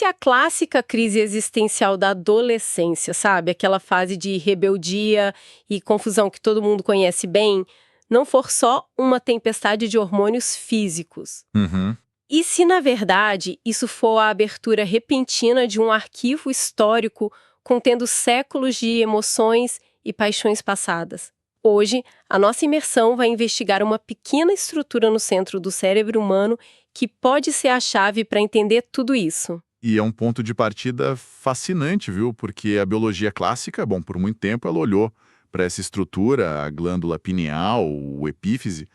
se a clássica crise existencial da adolescência, sabe? Aquela fase de rebeldia e confusão que todo mundo conhece bem, não for só uma tempestade de hormônios físicos? Uhum. E se, na verdade, isso for a abertura repentina de um arquivo histórico contendo séculos de emoções e paixões passadas? Hoje, a nossa imersão vai investigar uma pequena estrutura no centro do cérebro humano que pode ser a chave para entender tudo isso. E é um ponto de partida fascinante, viu? Porque a biologia clássica, bom, por muito tempo ela olhou para essa estrutura, a glândula pineal, o epífise,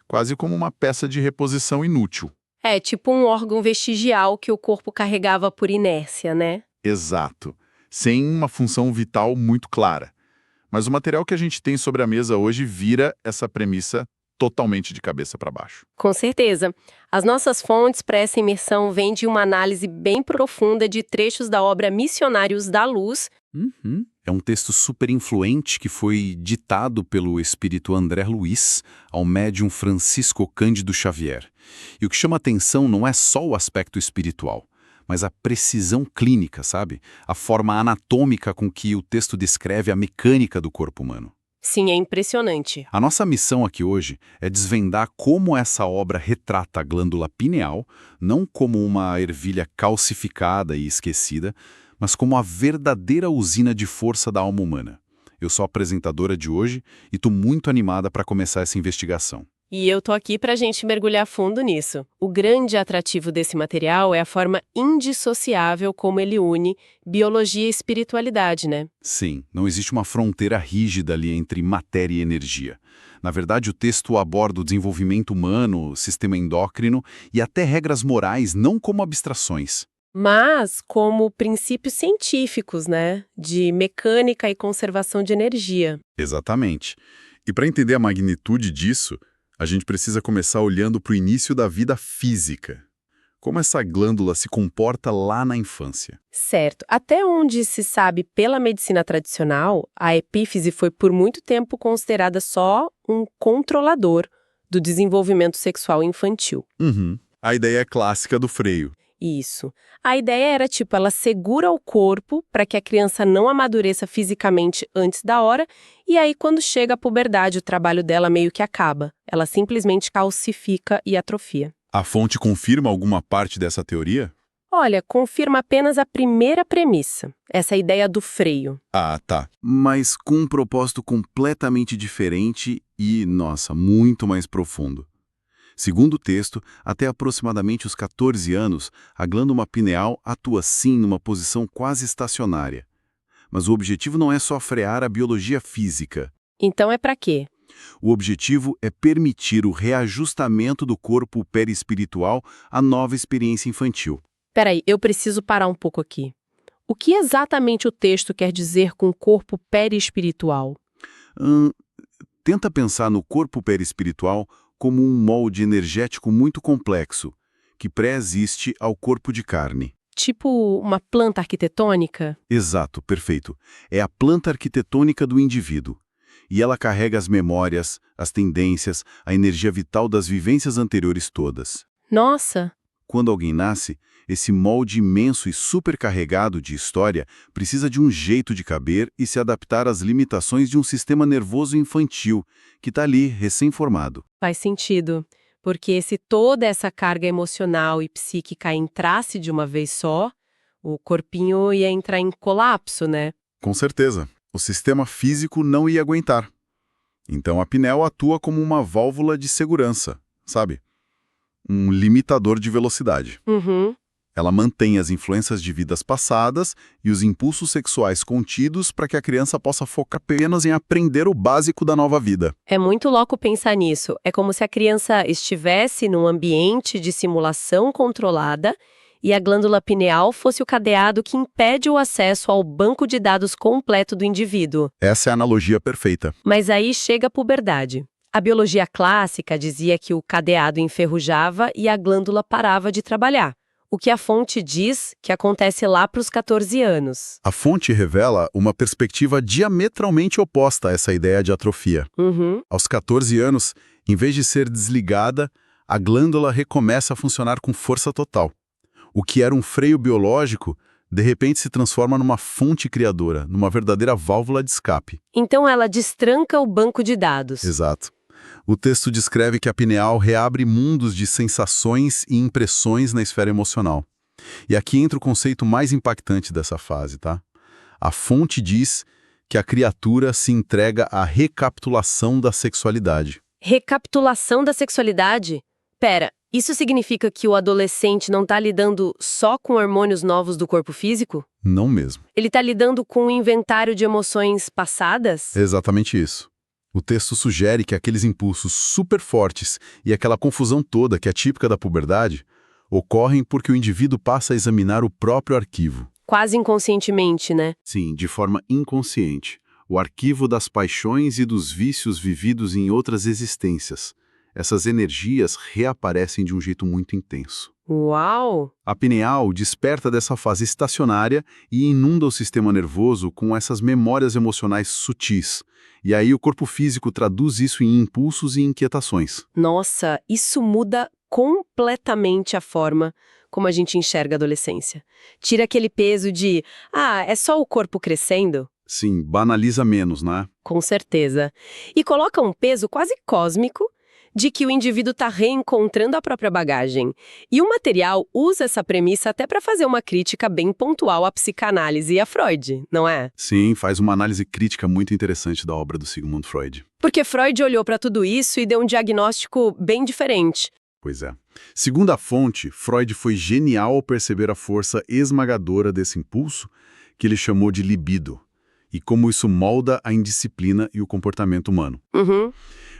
quase como uma peça de reposição inútil. É tipo um órgão vestigial que o corpo carregava por inércia, né? Exato. Sem uma função vital muito clara. Mas o material que a gente tem sobre a mesa hoje vira essa premissa totalmente de cabeça para baixo. Com certeza. As nossas fontes para essa imersão vêm de uma análise bem profunda de trechos da obra Missionários da Luz. É um texto super influente que foi ditado pelo espírito André Luiz ao médium Francisco Cândido Xavier. E o que chama atenção não é só o aspecto espiritual, mas a precisão clínica, sabe? A forma anatômica com que o texto descreve a mecânica do corpo humano. Sim, é impressionante. A nossa missão aqui hoje é desvendar como essa obra retrata a glândula pineal, não como uma ervilha calcificada e esquecida, mas como a verdadeira usina de força da alma humana. Eu sou a apresentadora de hoje e estou muito animada para começar essa investigação. E eu tô aqui pra gente mergulhar fundo nisso. O grande atrativo desse material é a forma indissociável como ele une biologia e espiritualidade, né? Sim, não existe uma fronteira rígida ali entre matéria e energia. Na verdade, o texto aborda o desenvolvimento humano, o sistema endócrino e até regras morais, não como abstrações. Mas como princípios científicos, né? De mecânica e conservação de energia. Exatamente. E para entender a magnitude disso, a gente precisa começar olhando para o início da vida física. Como essa glândula se comporta lá na infância. Certo. Até onde se sabe pela medicina tradicional, a epífise foi por muito tempo considerada só um controlador do desenvolvimento sexual infantil. A ideia clássica do freio. Isso. A ideia era, ela segura o corpo para que a criança não amadureça fisicamente antes da hora, e aí quando chega a puberdade, o trabalho dela meio que acaba. Ela simplesmente calcifica e atrofia. A fonte confirma alguma parte dessa teoria? Olha, confirma apenas a primeira premissa, essa ideia do freio. Ah, tá. Mas com um propósito completamente diferente e, nossa, muito mais profundo. Segundo o texto, até aproximadamente os 14 anos, a glândula pineal atua sim numa posição quase estacionária. Mas o objetivo não é só frear a biologia física. Então é para quê? O objetivo é permitir o reajustamento do corpo perispiritual à nova experiência infantil. Peraí, eu preciso parar um pouco aqui. O que exatamente o texto quer dizer com corpo perispiritual? Tenta pensar no corpo perispiritual como um molde energético muito complexo, que pré-existe ao corpo de carne. Tipo uma planta arquitetônica? Exato, perfeito. É a planta arquitetônica do indivíduo. E ela carrega as memórias, as tendências, a energia vital das vivências anteriores todas. Nossa! Quando alguém nasce, esse molde imenso e supercarregado de história precisa de um jeito de caber e se adaptar às limitações de um sistema nervoso infantil, que está ali, recém-formado. Faz sentido, porque se toda essa carga emocional e psíquica entrasse de uma vez só, o corpinho ia entrar em colapso, né? Com certeza. O sistema físico não ia aguentar. Então a pineal atua como uma válvula de segurança, sabe? Um limitador de velocidade. Ela mantém as influências de vidas passadas e os impulsos sexuais contidos para que a criança possa focar apenas em aprender o básico da nova vida. É muito louco pensar nisso. É como se a criança estivesse num ambiente de simulação controlada e a glândula pineal fosse o cadeado que impede o acesso ao banco de dados completo do indivíduo. Essa é a analogia perfeita. Mas aí chega a puberdade. A biologia clássica dizia que o cadeado enferrujava e a glândula parava de trabalhar. O que a fonte diz que acontece lá para os 14 anos. A fonte revela uma perspectiva diametralmente oposta a essa ideia de atrofia. Aos 14 anos, em vez de ser desligada, a glândula recomeça a funcionar com força total. O que era um freio biológico, de repente se transforma numa fonte criadora, numa verdadeira válvula de escape. Então ela destranca o banco de dados. Exato. O texto descreve que a pineal reabre mundos de sensações e impressões na esfera emocional. E aqui entra o conceito mais impactante dessa fase, tá? A fonte diz que a criatura se entrega à recapitulação da sexualidade. Recapitulação da sexualidade? Pera, isso significa que o adolescente não está lidando só com hormônios novos do corpo físico? Não mesmo. Ele está lidando com um inventário de emoções passadas? Exatamente isso. O texto sugere que aqueles impulsos super fortes e aquela confusão toda que é típica da puberdade ocorrem porque o indivíduo passa a examinar o próprio arquivo. Quase inconscientemente, né? Sim, de forma inconsciente. O arquivo das paixões e dos vícios vividos em outras existências. Essas energias reaparecem de um jeito muito intenso. Uau! A pineal desperta dessa fase estacionária e inunda o sistema nervoso com essas memórias emocionais sutis. E aí o corpo físico traduz isso em impulsos e inquietações. Nossa, isso muda completamente a forma como a gente enxerga a adolescência. Tira aquele peso de, é só o corpo crescendo? Sim, banaliza menos, né? Com certeza. E coloca um peso quase cósmico de que o indivíduo está reencontrando a própria bagagem. E o material usa essa premissa até para fazer uma crítica bem pontual à psicanálise e a Freud, não é? Sim, faz uma análise crítica muito interessante da obra do Sigmund Freud. Porque Freud olhou para tudo isso e deu um diagnóstico bem diferente. Pois é. Segundo a fonte, Freud foi genial ao perceber a força esmagadora desse impulso, que ele chamou de libido, e como isso molda a indisciplina e o comportamento humano. Uhum.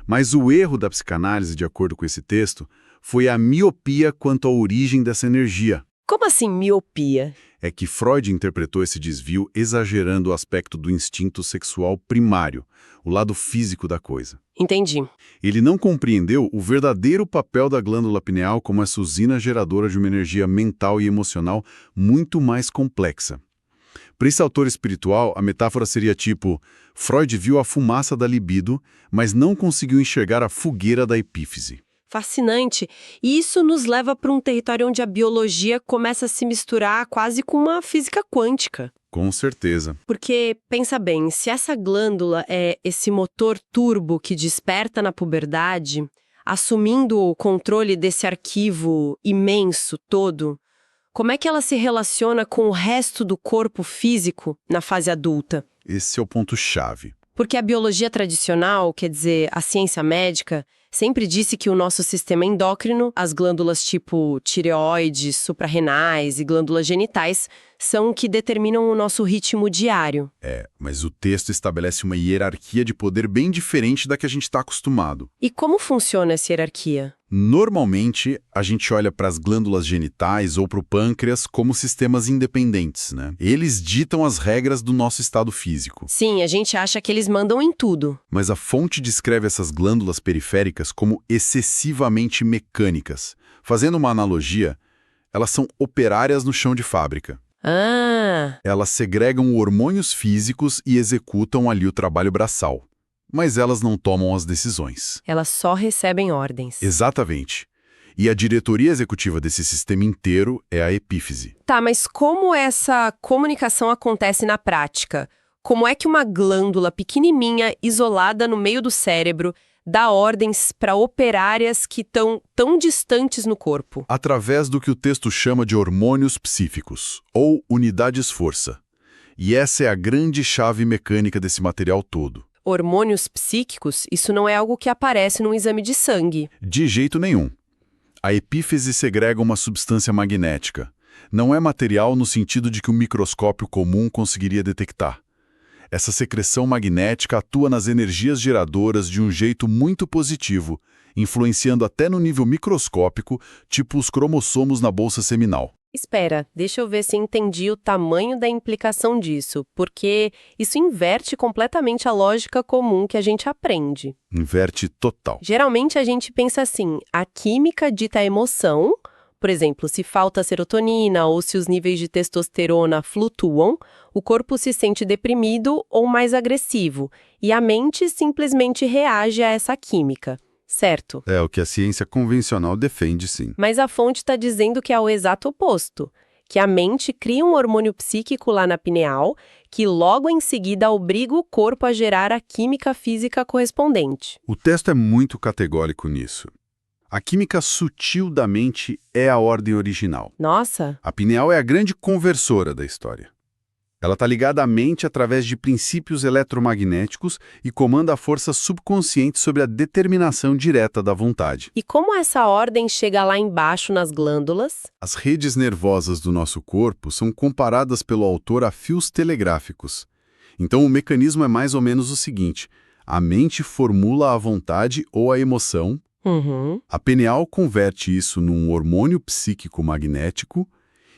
Mas o erro da psicanálise, de acordo com esse texto, foi a miopia quanto à origem dessa energia. Como assim miopia? É que Freud interpretou esse desvio exagerando o aspecto do instinto sexual primário, o lado físico da coisa. Entendi. Ele não compreendeu o verdadeiro papel da glândula pineal como essa usina geradora de uma energia mental e emocional muito mais complexa. Para esse autor espiritual, a metáfora seria tipo, Freud viu a fumaça da libido, mas não conseguiu enxergar a fogueira da epífise. Fascinante. E isso nos leva para um território onde a biologia começa a se misturar quase com uma física quântica. Com certeza. Porque, pensa bem, se essa glândula é esse motor turbo que desperta na puberdade, assumindo o controle desse arquivo imenso todo, como é que ela se relaciona com o resto do corpo físico na fase adulta? Esse é o ponto-chave. Porque a biologia tradicional, quer dizer, a ciência médica, sempre disse que o nosso sistema endócrino, as glândulas tipo tireoide, suprarrenais e glândulas genitais, são que determinam o nosso ritmo diário. Mas o texto estabelece uma hierarquia de poder bem diferente da que a gente está acostumado. E como funciona essa hierarquia? Normalmente, a gente olha para as glândulas genitais ou para o pâncreas como sistemas independentes, né? Eles ditam as regras do nosso estado físico. Sim, a gente acha que eles mandam em tudo. Mas a fonte descreve essas glândulas periféricas como excessivamente mecânicas. Fazendo uma analogia, elas são operárias no chão de fábrica. Elas segregam hormônios físicos e executam ali o trabalho braçal. Mas elas não tomam as decisões. Elas só recebem ordens. Exatamente. E a diretoria executiva desse sistema inteiro é a epífise. Tá, mas como essa comunicação acontece na prática? Como é que uma glândula pequenininha, isolada no meio do cérebro, dá ordens para operárias que estão tão distantes no corpo? Através do que o texto chama de hormônios psíficos, ou unidades-força. E essa é a grande chave mecânica desse material todo. Hormônios psíquicos, isso não é algo que aparece num exame de sangue. De jeito nenhum. A epífise segrega uma substância magnética. Não é material no sentido de que um microscópio comum conseguiria detectar. Essa secreção magnética atua nas energias geradoras de um jeito muito positivo, influenciando até no nível microscópico, tipo os cromossomos na bolsa seminal. Espera, deixa eu ver se entendi o tamanho da implicação disso, porque isso inverte completamente a lógica comum que a gente aprende. Inverte total. Geralmente a gente pensa assim, a química dita a emoção, por exemplo, se falta serotonina ou se os níveis de testosterona flutuam, o corpo se sente deprimido ou mais agressivo, e a mente simplesmente reage a essa química. Certo. É o que a ciência convencional defende, sim. Mas a fonte está dizendo que é o exato oposto, que a mente cria um hormônio psíquico lá na pineal, que logo em seguida obriga o corpo a gerar a química física correspondente. O texto é muito categórico nisso. A química sutil da mente é a ordem original. Nossa! A pineal é a grande conversora da história. Ela está ligada à mente através de princípios eletromagnéticos e comanda a força subconsciente sobre a determinação direta da vontade. E como essa ordem chega lá embaixo nas glândulas? As redes nervosas do nosso corpo são comparadas pelo autor a fios telegráficos. Então o mecanismo é mais ou menos o seguinte: a mente formula a vontade ou a emoção, a pineal converte isso num hormônio psíquico magnético,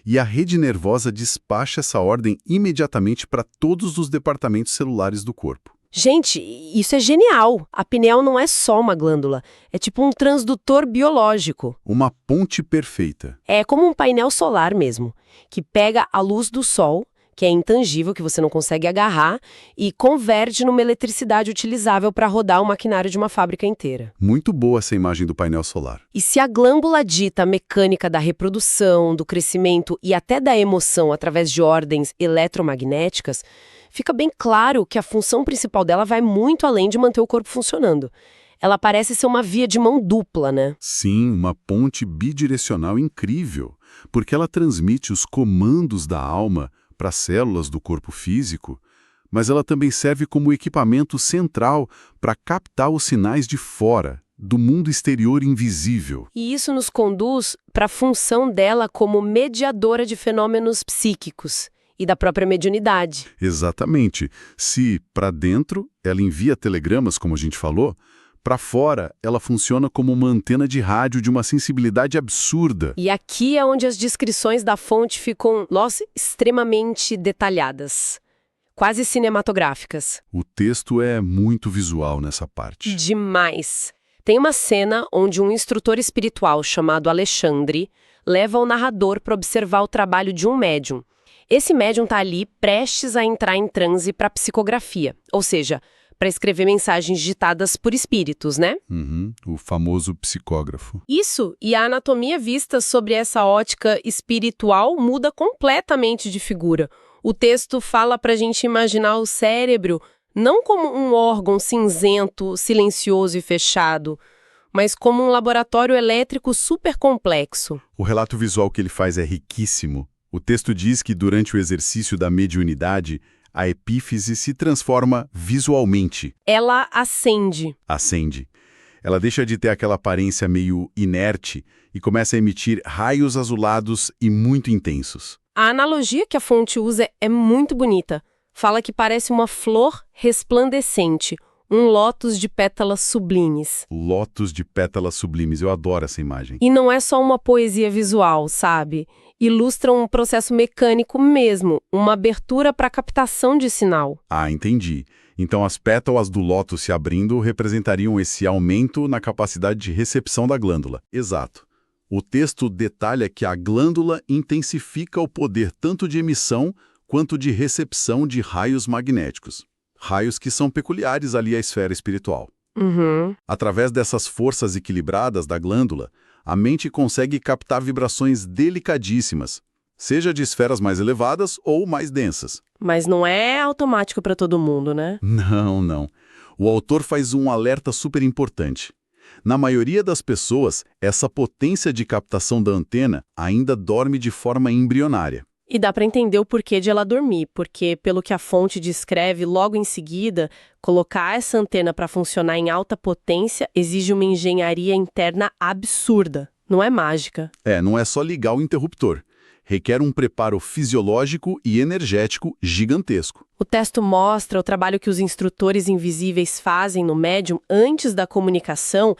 e a rede nervosa despacha essa ordem imediatamente para todos os departamentos celulares do corpo. Gente, isso é genial! A pineal não é só uma glândula, é tipo um transdutor biológico. Uma ponte perfeita. É como um painel solar mesmo, que pega a luz do sol, que é intangível, que você não consegue agarrar, e converte numa eletricidade utilizável para rodar o maquinário de uma fábrica inteira. Muito boa essa imagem do painel solar. E se a glândula dita a mecânica da reprodução, do crescimento e até da emoção através de ordens eletromagnéticas, fica bem claro que a função principal dela vai muito além de manter o corpo funcionando. Ela parece ser uma via de mão dupla, né? Sim, uma ponte bidirecional incrível, porque ela transmite os comandos da alma para as células do corpo físico, mas ela também serve como equipamento central para captar os sinais de fora, do mundo exterior invisível. E isso nos conduz para a função dela como mediadora de fenômenos psíquicos e da própria mediunidade. Exatamente. Se, para dentro, ela envia telegramas, como a gente falou, para fora, ela funciona como uma antena de rádio de uma sensibilidade absurda. E aqui é onde as descrições da fonte ficam, extremamente detalhadas, quase cinematográficas. O texto é muito visual nessa parte. Demais! Tem uma cena onde um instrutor espiritual chamado Alexandre leva o narrador para observar o trabalho de um médium. Esse médium está ali prestes a entrar em transe para psicografia, ou seja, para escrever mensagens ditadas por espíritos, né? O famoso psicógrafo. Isso, e a anatomia vista sobre essa ótica espiritual muda completamente de figura. O texto fala para a gente imaginar o cérebro não como um órgão cinzento, silencioso e fechado, mas como um laboratório elétrico super complexo. O relato visual que ele faz é riquíssimo. O texto diz que durante o exercício da mediunidade, a epífise se transforma visualmente. Ela acende. Acende. Ela deixa de ter aquela aparência meio inerte e começa a emitir raios azulados e muito intensos. A analogia que a fonte usa é muito bonita. Fala que parece uma flor resplandecente, um lótus de pétalas sublimes. Lótus de pétalas sublimes, eu adoro essa imagem. E não é só uma poesia visual, sabe? Ilustra um processo mecânico mesmo, uma abertura para captação de sinal. Ah, entendi. Então as pétalas do lótus se abrindo representariam esse aumento na capacidade de recepção da glândula. Exato. O texto detalha que a glândula intensifica o poder tanto de emissão quanto de recepção de raios magnéticos. Raios que são peculiares ali à esfera espiritual. Através dessas forças equilibradas da glândula, a mente consegue captar vibrações delicadíssimas, seja de esferas mais elevadas ou mais densas. Mas não é automático para todo mundo, né? Não, não. O autor faz um alerta super importante. Na maioria das pessoas, essa potência de captação da antena ainda dorme de forma embrionária. E dá para entender o porquê de ela dormir, porque, pelo que a fonte descreve, logo em seguida, colocar essa antena para funcionar em alta potência exige uma engenharia interna absurda. Não é mágica. Não é só ligar o interruptor. Requer um preparo fisiológico e energético gigantesco. O texto mostra o trabalho que os instrutores invisíveis fazem no médium antes da comunicação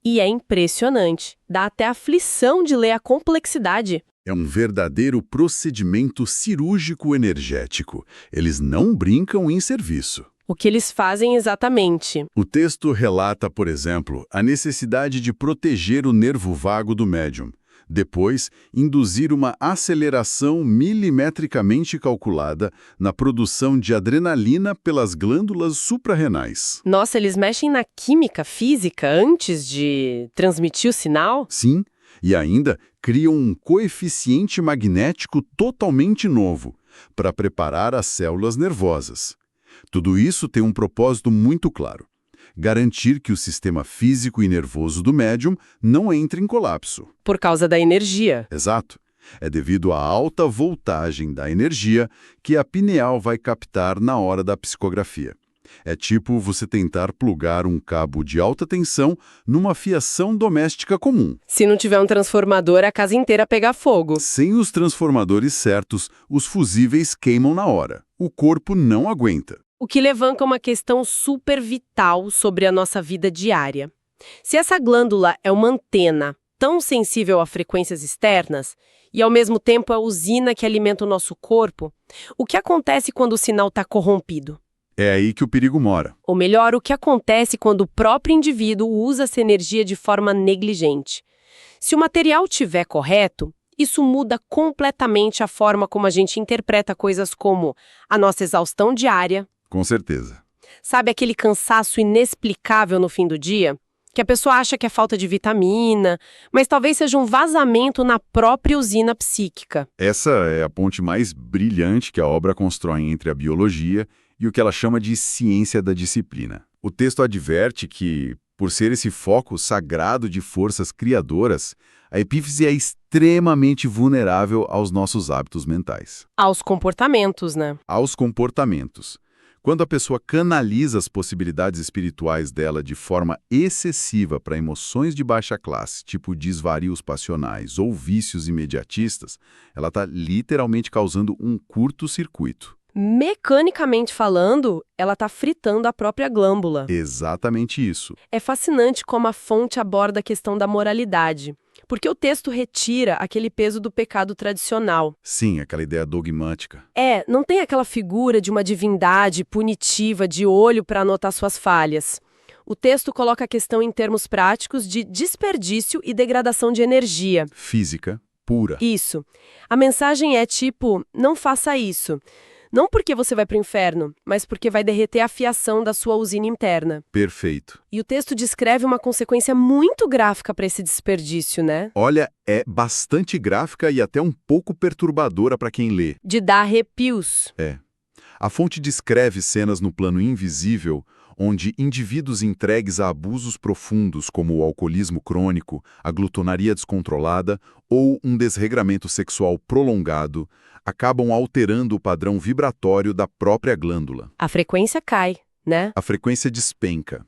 e é impressionante. Dá até aflição de ler a complexidade. É um verdadeiro procedimento cirúrgico energético. Eles não brincam em serviço. O que eles fazem exatamente? O texto relata, por exemplo, a necessidade de proteger o nervo vago do médium, Depois, induzir uma aceleração milimetricamente calculada na produção de adrenalina pelas glândulas suprarrenais. Nossa, eles mexem na química física antes de transmitir o sinal? Sim, e ainda criam um coeficiente magnético totalmente novo para preparar as células nervosas. Tudo isso tem um propósito muito claro: garantir que o sistema físico e nervoso do médium não entre em colapso. Por causa da energia. Exato. É devido à alta voltagem da energia que a pineal vai captar na hora da psicografia. É tipo você tentar plugar um cabo de alta tensão numa fiação doméstica comum. Se não tiver um transformador, a casa inteira pega fogo. Sem os transformadores certos, os fusíveis queimam na hora. O corpo não aguenta. O que levanta uma questão super vital sobre a nossa vida diária. Se essa glândula é uma antena tão sensível a frequências externas e, ao mesmo tempo, a usina que alimenta o nosso corpo, o que acontece quando o sinal está corrompido? É aí que o perigo mora. Ou melhor, o que acontece quando o próprio indivíduo usa essa energia de forma negligente? Se o material estiver correto, isso muda completamente a forma como a gente interpreta coisas como a nossa exaustão diária. Com certeza. Sabe aquele cansaço inexplicável no fim do dia? Que a pessoa acha que é falta de vitamina, mas talvez seja um vazamento na própria usina psíquica. Essa é a ponte mais brilhante que a obra constrói entre a biologia e o que ela chama de ciência da disciplina. O texto adverte que, por ser esse foco sagrado de forças criadoras, a epífise é extremamente vulnerável aos nossos hábitos mentais. Aos comportamentos, né? Aos comportamentos. Quando a pessoa canaliza as possibilidades espirituais dela de forma excessiva para emoções de baixa classe, tipo desvarios passionais ou vícios imediatistas, ela está literalmente causando um curto-circuito. Mecanicamente falando, ela está fritando a própria glândula. Exatamente isso. É fascinante como a fonte aborda a questão da moralidade, porque o texto retira aquele peso do pecado tradicional. Sim, aquela ideia dogmática. Não tem aquela figura de uma divindade punitiva de olho para anotar suas falhas. O texto coloca a questão em termos práticos de desperdício e degradação de energia. Física pura. Isso. A mensagem é tipo, não faça isso. Não porque você vai para o inferno, mas porque vai derreter a fiação da sua usina interna. Perfeito. E o texto descreve uma consequência muito gráfica para esse desperdício, né? Olha, é bastante gráfica e até um pouco perturbadora para quem lê. De dar arrepios. A fonte descreve cenas no plano invisível, onde indivíduos entregues a abusos profundos como o alcoolismo crônico, a glutonaria descontrolada ou um desregramento sexual prolongado, acabam alterando o padrão vibratório da própria glândula. A frequência cai, né? A frequência despenca.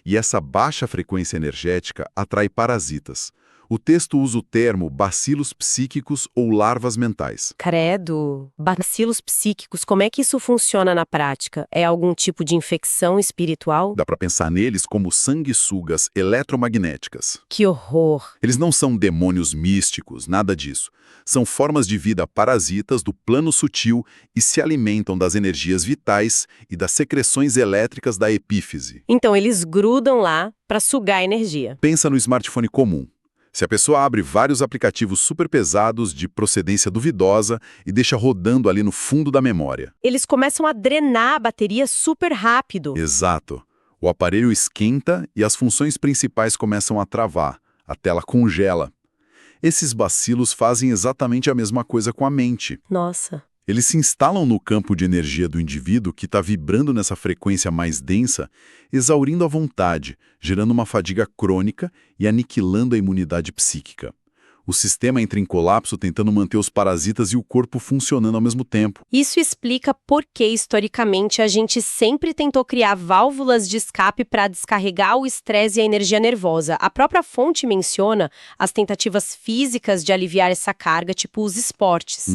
E essa baixa frequência energética atrai parasitas. O texto usa o termo bacilos psíquicos ou larvas mentais. Credo! Bacilos psíquicos, como é que isso funciona na prática? É algum tipo de infecção espiritual? Dá para pensar neles como sanguessugas eletromagnéticas. Que horror! Eles não são demônios místicos, nada disso. São formas de vida parasitas do plano sutil e se alimentam das energias vitais e das secreções elétricas da epífise. Então eles grudam lá para sugar a energia. Pensa no smartphone comum. Se a pessoa abre vários aplicativos super pesados de procedência duvidosa e deixa rodando ali no fundo da memória. Eles começam a drenar a bateria super rápido. Exato. O aparelho esquenta e as funções principais começam a travar. A tela congela. Esses bacilos fazem exatamente a mesma coisa com a mente. Nossa. Eles se instalam no campo de energia do indivíduo que está vibrando nessa frequência mais densa, exaurindo a vontade, gerando uma fadiga crônica e aniquilando a imunidade psíquica. O sistema entra em colapso tentando manter os parasitas e o corpo funcionando ao mesmo tempo. Isso explica por que, historicamente, a gente sempre tentou criar válvulas de escape para descarregar o estresse e a energia nervosa. A própria fonte menciona as tentativas físicas de aliviar essa carga, tipo os esportes.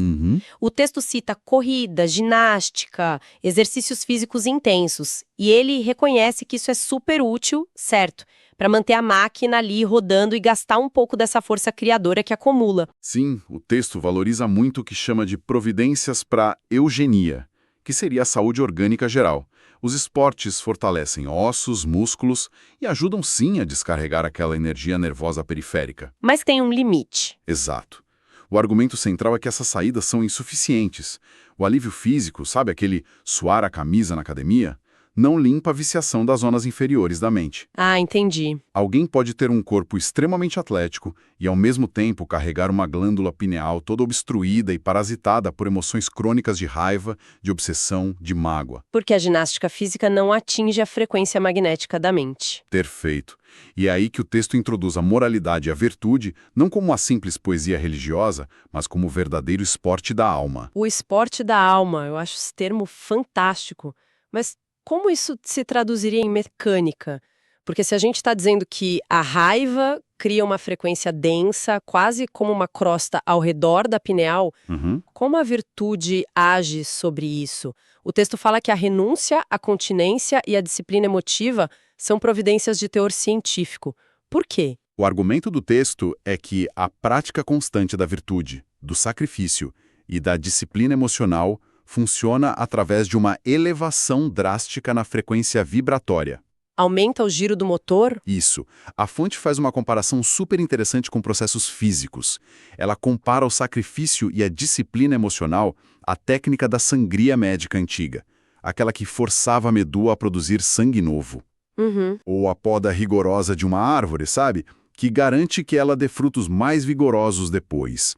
O texto cita corrida, ginástica, exercícios físicos intensos. E ele reconhece que isso é super útil, certo? Para manter a máquina ali rodando e gastar um pouco dessa força criadora que acumula. Sim, o texto valoriza muito o que chama de providências para eugenia, que seria a saúde orgânica geral. Os esportes fortalecem ossos, músculos e ajudam sim a descarregar aquela energia nervosa periférica. Mas tem um limite. Exato. O argumento central é que essas saídas são insuficientes. O alívio físico, sabe aquele suar a camisa na academia, não limpa a viciação das zonas inferiores da mente. Ah, entendi. Alguém pode ter um corpo extremamente atlético e, ao mesmo tempo, carregar uma glândula pineal toda obstruída e parasitada por emoções crônicas de raiva, de obsessão, de mágoa. Porque a ginástica física não atinge a frequência magnética da mente. Perfeito. E é aí que o texto introduz a moralidade e a virtude, não como uma simples poesia religiosa, mas como o verdadeiro esporte da alma. O esporte da alma, eu acho esse termo fantástico. Mas como isso se traduziria em mecânica? Porque se a gente está dizendo que a raiva cria uma frequência densa, quase como uma crosta ao redor da pineal, como a virtude age sobre isso? O texto fala que a renúncia, a continência e a disciplina emotiva são providências de teor científico. Por quê? O argumento do texto é que a prática constante da virtude, do sacrifício e da disciplina emocional funciona através de uma elevação drástica na frequência vibratória. Aumenta o giro do motor? Isso. A fonte faz uma comparação super interessante com processos físicos. Ela compara o sacrifício e a disciplina emocional à técnica da sangria médica antiga, aquela que forçava a medula a produzir sangue novo. Ou a poda rigorosa de uma árvore, sabe? Que garante que ela dê frutos mais vigorosos depois.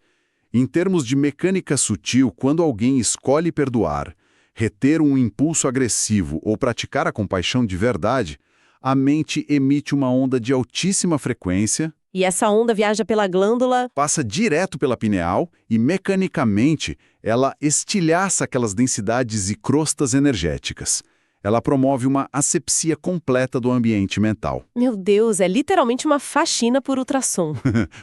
Em termos de mecânica sutil, quando alguém escolhe perdoar, reter um impulso agressivo ou praticar a compaixão de verdade, a mente emite uma onda de altíssima frequência. E essa onda viaja pela glândula? Passa direto pela pineal e, mecanicamente, ela estilhaça aquelas densidades e crostas energéticas. Ela promove uma asepsia completa do ambiente mental. Meu Deus, é literalmente uma faxina por ultrassom.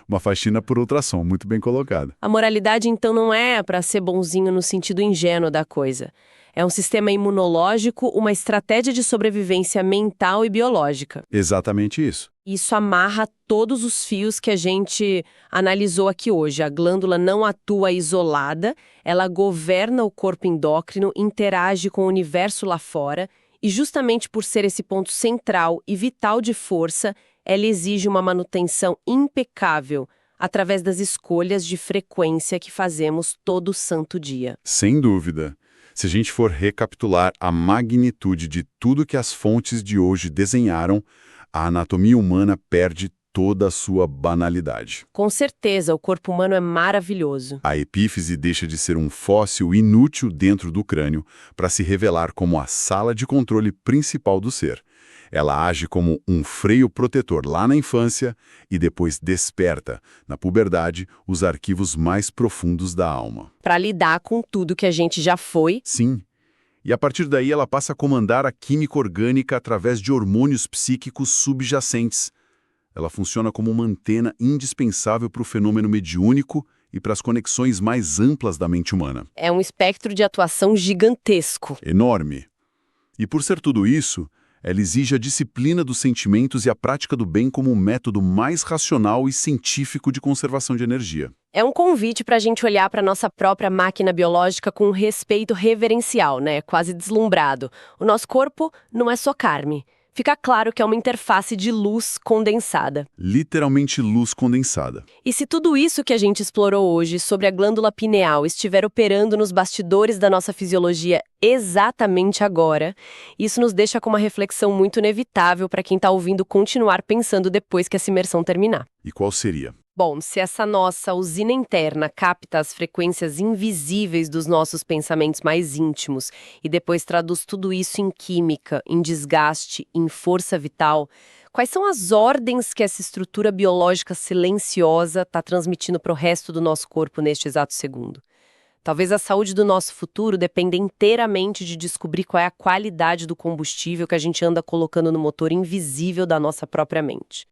Uma faxina por ultrassom, muito bem colocada. A moralidade, então, não é para ser bonzinho no sentido ingênuo da coisa. É um sistema imunológico, uma estratégia de sobrevivência mental e biológica. Exatamente isso. Isso amarra todos os fios que a gente analisou aqui hoje. A glândula não atua isolada, ela governa o corpo endócrino, interage com o universo lá fora, e justamente por ser esse ponto central e vital de força, ela exige uma manutenção impecável, através das escolhas de frequência que fazemos todo santo dia. Sem dúvida. Se a gente for recapitular a magnitude de tudo que as fontes de hoje desenharam, a anatomia humana perde toda a sua banalidade. Com certeza, o corpo humano é maravilhoso. A epífise deixa de ser um fóssil inútil dentro do crânio para se revelar como a sala de controle principal do ser. Ela age como um freio protetor lá na infância e depois desperta, na puberdade, os arquivos mais profundos da alma. Para lidar com tudo que a gente já foi. Sim. E a partir daí ela passa a comandar a química orgânica através de hormônios psíquicos subjacentes. Ela funciona como uma antena indispensável para o fenômeno mediúnico e para as conexões mais amplas da mente humana. É um espectro de atuação gigantesco. Enorme. E por ser tudo isso, ela exige a disciplina dos sentimentos e a prática do bem como um método mais racional e científico de conservação de energia. É um convite para a gente olhar para a nossa própria máquina biológica com um respeito reverencial, né? Quase deslumbrado. O nosso corpo não é só carne. Fica claro que é uma interface de luz condensada. Literalmente luz condensada. E se tudo isso que a gente explorou hoje sobre a glândula pineal estiver operando nos bastidores da nossa fisiologia exatamente agora, isso nos deixa com uma reflexão muito inevitável para quem está ouvindo continuar pensando depois que essa imersão terminar. E qual seria? Bom, se essa nossa usina interna capta as frequências invisíveis dos nossos pensamentos mais íntimos e depois traduz tudo isso em química, em desgaste, em força vital, quais são as ordens que essa estrutura biológica silenciosa está transmitindo para o resto do nosso corpo neste exato segundo? Talvez a saúde do nosso futuro dependa inteiramente de descobrir qual é a qualidade do combustível que a gente anda colocando no motor invisível da nossa própria mente.